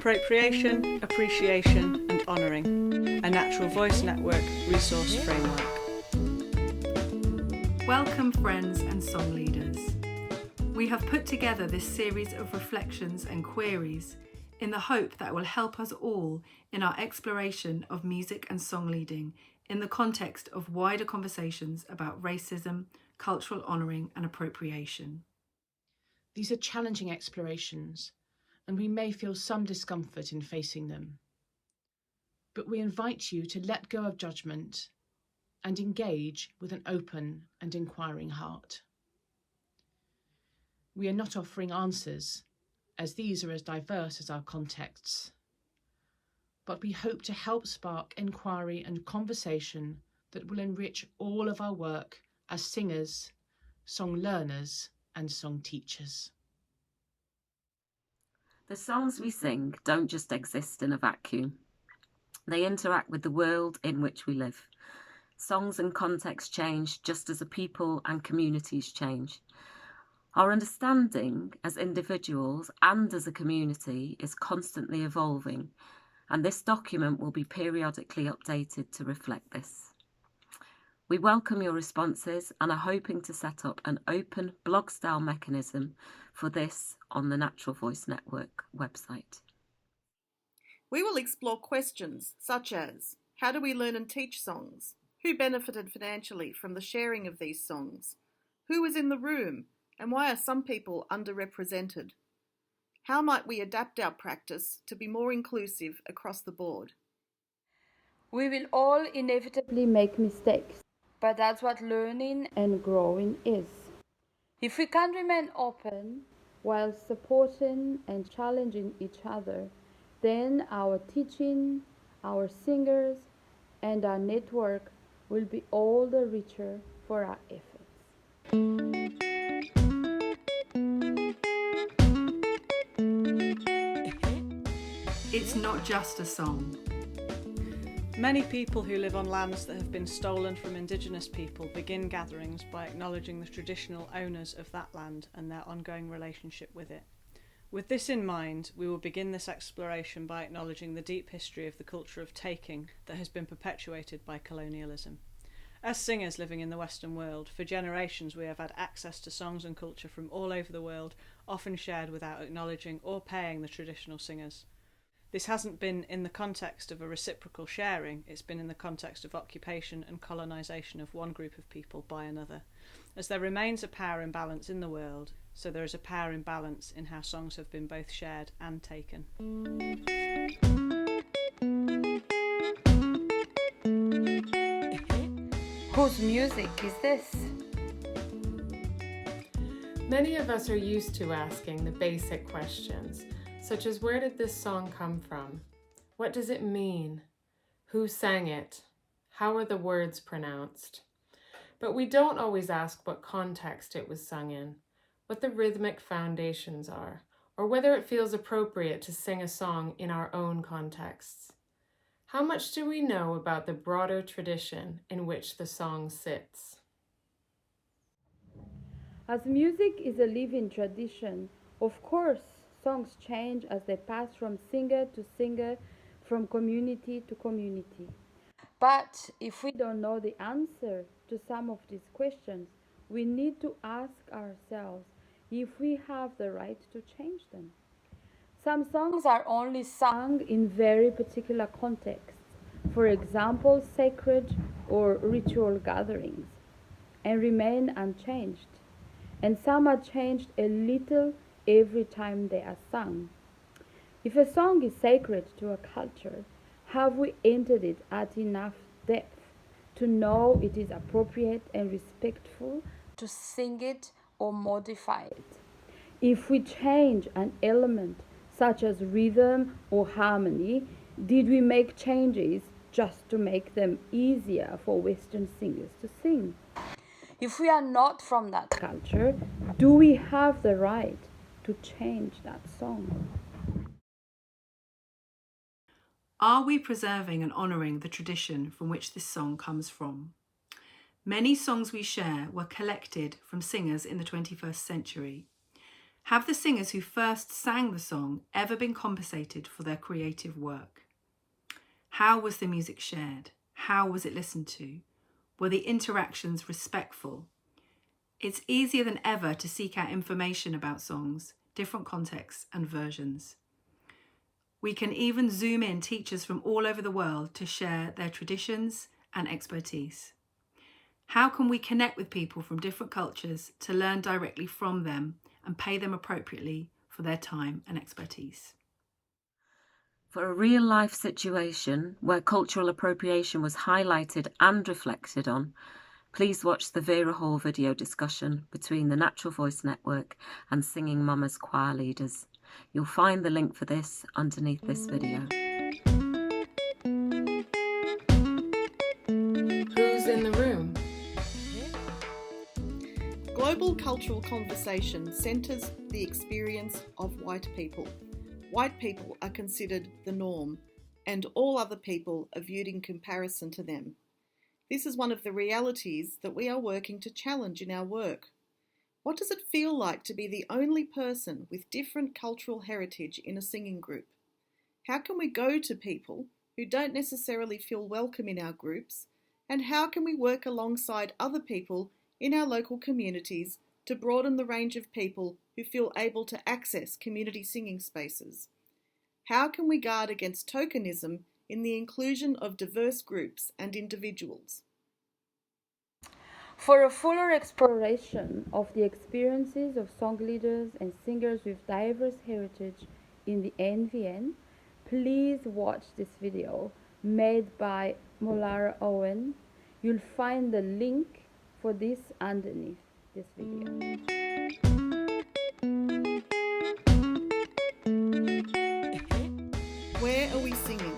Appropriation, Appreciation and Honouring, a Natural Voice Network resource framework. Welcome friends and song leaders. We have put together this series of reflections and queries in the hope that will help us all in our exploration of music and song leading in the context of wider conversations about racism, cultural honouring and appropriation. These are challenging explorations, and we may feel some discomfort in facing them. But we invite you to let go of judgment and engage with an open and inquiring heart. We are not offering answers, as these are as diverse as our contexts. But we hope to help spark inquiry and conversation that will enrich all of our work as singers, song learners, and song teachers. The songs we sing don't just exist in a vacuum. They interact with the world in which we live. Songs and context change just as a people and communities change. Our understanding as individuals and as a community is constantly evolving, and this document will be periodically updated to reflect this. We welcome your responses and are hoping to set up an open blog-style mechanism for this on the Natural Voice Network website. We will explore questions such as, how do we learn and teach songs? Who benefited financially from the sharing of these songs? Who was in the room? And why are some people underrepresented? How might we adapt our practice to be more inclusive across the board? We will all inevitably make mistakes, but that's what learning and growing is. If we can remain open while supporting and challenging each other, then our teaching, our singers, and our network will be all the richer for our efforts. It's not just a song. Many people who live on lands that have been stolen from Indigenous people begin gatherings by acknowledging the traditional owners of that land and their ongoing relationship with it. With this in mind, we will begin this exploration by acknowledging the deep history of the culture of taking that has been perpetuated by colonialism. As singers living in the Western world, for generations we have had access to songs and culture from all over the world, often shared without acknowledging or paying the traditional singers. This hasn't been in the context of a reciprocal sharing, it's been in the context of occupation and colonisation of one group of people by another. As there remains a power imbalance in the world, so there is a power imbalance in how songs have been both shared and taken. Whose music is this? Many of us are used to asking the basic questions, such as where did this song come from? What does it mean? Who sang it? How are the words pronounced? But we don't always ask what context it was sung in, what the rhythmic foundations are, or whether it feels appropriate to sing a song in our own contexts. How much do we know about the broader tradition in which the song sits? As music is a living tradition, of course, songs change as they pass from singer to singer, from community to community. But if we don't know the answer to some of these questions, we need to ask ourselves if we have the right to change them. Some songs are only sung in very particular contexts, for example, sacred or ritual gatherings, and remain unchanged. And some are changed a little every time they are sung. If a song is sacred to a culture, have we entered it at enough depth to know it is appropriate and respectful to sing it or modify it? If we change an element such as rhythm or harmony, did we make changes just to make them easier for Western singers to sing? If we are not from that culture, do we have the right to change that song? Are we preserving and honouring the tradition from which this song comes from? Many songs we share were collected from singers in the 21st century. Have the singers who first sang the song ever been compensated for their creative work? How was the music shared? How was it listened to? Were the interactions respectful? It's easier than ever to seek out information about songs, different contexts and versions. We can even zoom in teachers from all over the world to share their traditions and expertise. How can we connect with people from different cultures to learn directly from them and pay them appropriately for their time and expertise? For a real-life situation where cultural appropriation was highlighted and reflected on, please watch the Vera Hall video discussion between the Natural Voice Network and Singing Mamas choir leaders. You'll find the link for this underneath this video. Who's in the room? Global cultural conversation centres the experience of white people. White people are considered the norm, and all other people are viewed in comparison to them. This is one of the realities that we are working to challenge in our work. What does it feel like to be the only person with different cultural heritage in a singing group? How can we go to people who don't necessarily feel welcome in our groups, and how can we work alongside other people in our local communities to broaden the range of people who feel able to access community singing spaces? How can we guard against tokenism in the inclusion of diverse groups and individuals? For a fuller exploration of the experiences of song leaders and singers with diverse heritage in the NVN, please watch this video made by Molara Owen. You'll find the link for this underneath this video. Where are we singing?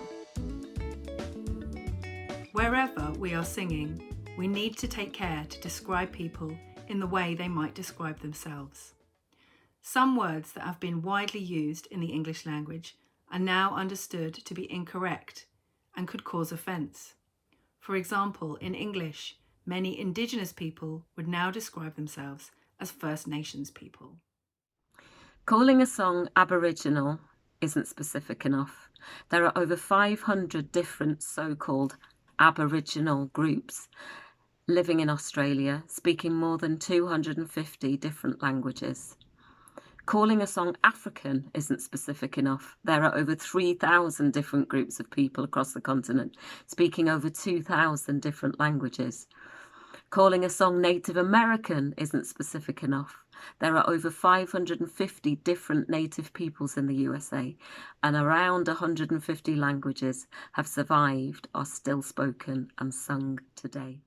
Wherever we are singing, we need to take care to describe people in the way they might describe themselves. Some words that have been widely used in the English language are now understood to be incorrect and could cause offence. For example, in English, many Indigenous people would now describe themselves as First Nations people. Calling a song Aboriginal isn't specific enough. There are over 500 different so-called Aboriginal groups living in Australia, speaking more than 250 different languages. Calling a song African isn't specific enough. There are over 3,000 different groups of people across the continent, speaking over 2,000 different languages. Calling a song Native American isn't specific enough. There are over 550 different Native peoples in the USA, and around 150 languages have survived, are still spoken and sung today.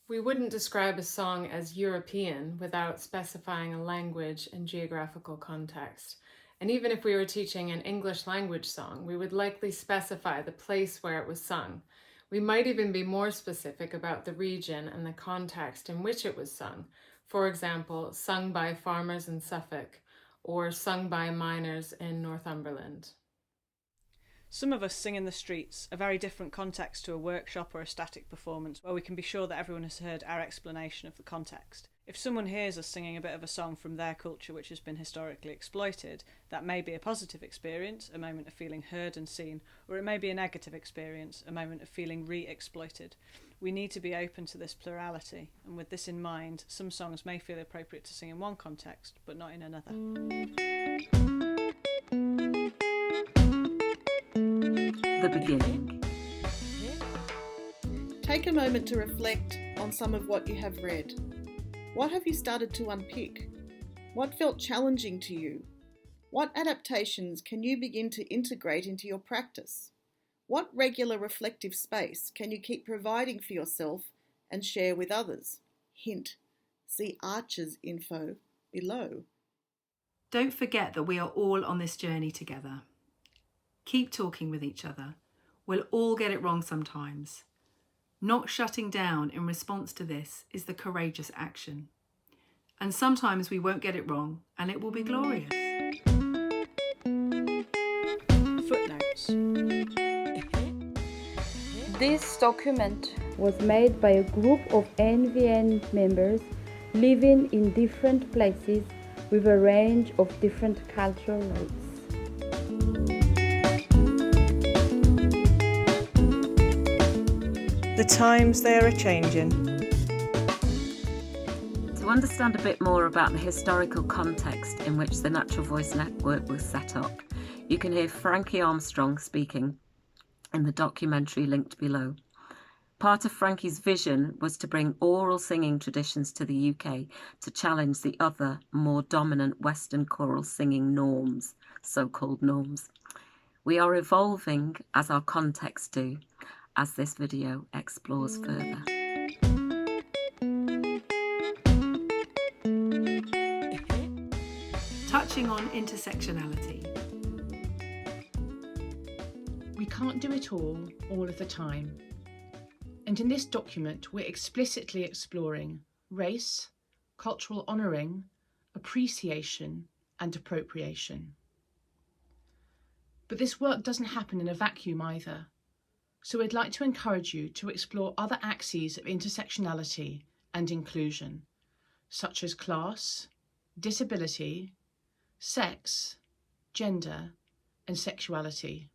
We wouldn't describe a song as European without specifying a language and geographical context. And even if we were teaching an English language song, we would likely specify the place where it was sung. We might even be more specific about the region and the context in which it was sung. For example, sung by farmers in Suffolk or sung by miners in Northumberland. Some of us sing in the streets, a very different context to a workshop or a static performance where we can be sure that everyone has heard our explanation of the context. If someone hears us singing a bit of a song from their culture which has been historically exploited, that may be a positive experience, a moment of feeling heard and seen, or it may be a negative experience, a moment of feeling re-exploited. We need to be open to this plurality, and with this in mind, some songs may feel appropriate to sing in one context, but not in another. The beginning. Take a moment to reflect on some of what you have read. What have you started to unpick? What felt challenging to you? What adaptations can you begin to integrate into your practice? What regular reflective space can you keep providing for yourself and share with others? Hint, see Archers info below. Don't forget that we are all on this journey together. Keep talking with each other. We'll all get it wrong sometimes. Not shutting down in response to this is the courageous action. And sometimes we won't get it wrong, and it will be glorious. Footnotes. This document was made by a group of NVN members living in different places with a range of different cultural roots. The times they are a-changing. To understand a bit more about the historical context in which the Natural Voice Network was set up, you can hear Frankie Armstrong speaking in the documentary linked below. Part of Frankie's vision was to bring oral singing traditions to the UK to challenge the other, more dominant Western choral singing norms, so-called norms. We are evolving as our contexts do, as this video explores further. Touching on intersectionality. We can't do it all of the time. And in this document, we're explicitly exploring race, cultural honouring, appreciation, and appropriation. But this work doesn't happen in a vacuum either. So we'd like to encourage you to explore other axes of intersectionality and inclusion, such as class, disability, sex, gender, and sexuality.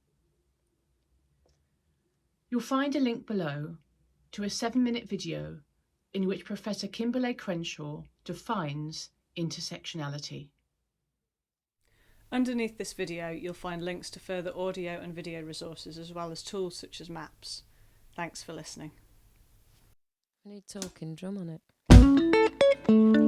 You'll find a link below to a 7-minute video in which Professor Kimberlé Crenshaw defines intersectionality. Underneath this video, you'll find links to further audio and video resources, as well as tools such as maps. Thanks for listening. I need talking drum on it.